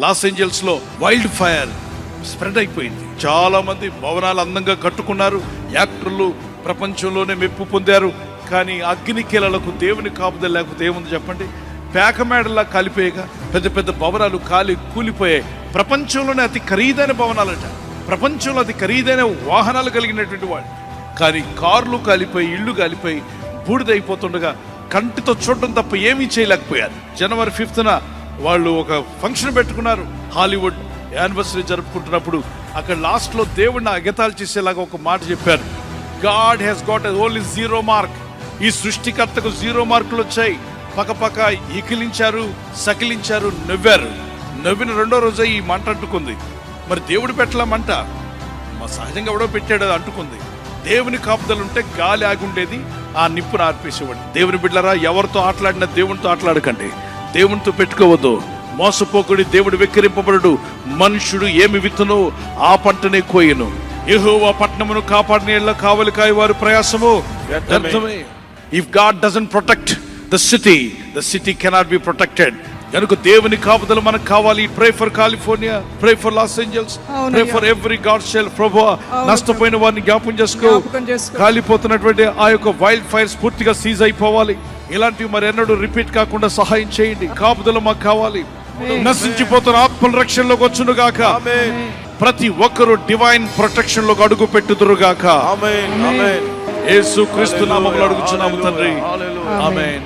Los Angeles లో wild fire spread అయిపోయింది. చాలా మంది భవనాలు అందంగా కట్టుకున్నారు, యాక్టర్లు ప్రపంచంలోనే మెప్పు పొందారు. కానీ అగ్నికీలలకు దేవుని కాపుదల లేకపోతే ఏముంది చెప్పండి? పేకమేడలా కాలిపోయేగా పెద్ద పెద్ద భవనాలు కూలిపోయాయి. ప్రపంచంలోనే అతి ఖరీదైన భవనాలట, ప్రపంచంలో అతి ఖరీదైన వాహనాలు కలిగినటువంటి వాళ్ళు. కానీ కార్లు కాలిపోయి, ఇళ్ళు కాలిపోయి బూడిదైపోతుండగా కంటితో చూడటం తప్ప ఏమీ చేయలేకపోయారు. జనవరి 5న వాళ్ళు ఒక ఫంక్షన్ పెట్టుకున్నారు. హాలీవుడ్ యానివర్సరీ జరుపుకుంటున్నప్పుడు అక్కడ లాస్ట్ లో దేవుడిని ఎగతాళి చేసేలాగా ఒక మాట చెప్పారు. God has got only 0 mark. ఈ సృష్టికర్తకు 0 మార్కులు వచ్చాయి. పక్కపక్క ఈకిలించారు, సకిలించారు, నవ్వారు. నవ్విన రెండో రోజే ఈ మంట అంటుకుంది. మరి దేవుడు పెట్టలా మంట, మా సహజంగా ఎవడో పెట్టాడు, అది అంటుకుంది. దేవుని కాపుదలు ఉంటే గాలి ఆగుండేది, ఆ నిప్పును ఆర్పేసేవాడు. దేవుని బిడ్డలారా, ఎవరితో ఆటలాడినా దేవునితో ఆటలాడకండి, దేవునితో పెట్టుకోవద్దు. మోసపోకుడి, దేవుడు వెక్కిరింపబడు. మనుషుడు ఏమి విత్తును ఆ పంటనే కోయను. యెహోవా పట్టణమును కాపాడిన కావలి కాయవారు ప్రయాసము వ్యర్థమే. If God doesn't protect the city cannot be protected. కనుక దేవుని కాపుదల మనకు కావాలి. Pray for California, pray for Los Angeles, pray for every God shell. ప్రభువా, నష్టపోయిన వారిని జ్ఞాపకం చేసుకో. కాలిపోతున్నటువంటి ఆ యొక్క వైల్డ్ ఫైర్స్ పూర్తిగా సీజ్ అయిపోవాలి. ఇలాంటివి మరి ఎన్నడూ రిపీట్ కాకుండా సహాయం చేయండి. కాపుదల మాకు కావాలి. నశించిపోతున్న ఆత్మల రక్షణలోకి వచ్చును గాక. ప్రతి ఒక్కరూ డివైన్ ప్రొటెక్షన్ లోకి అడుగు పెట్టుదురు గాక. యేసు క్రీస్తు నామములో అడుగుచున్నాము తండ్రి, ఆమేన్.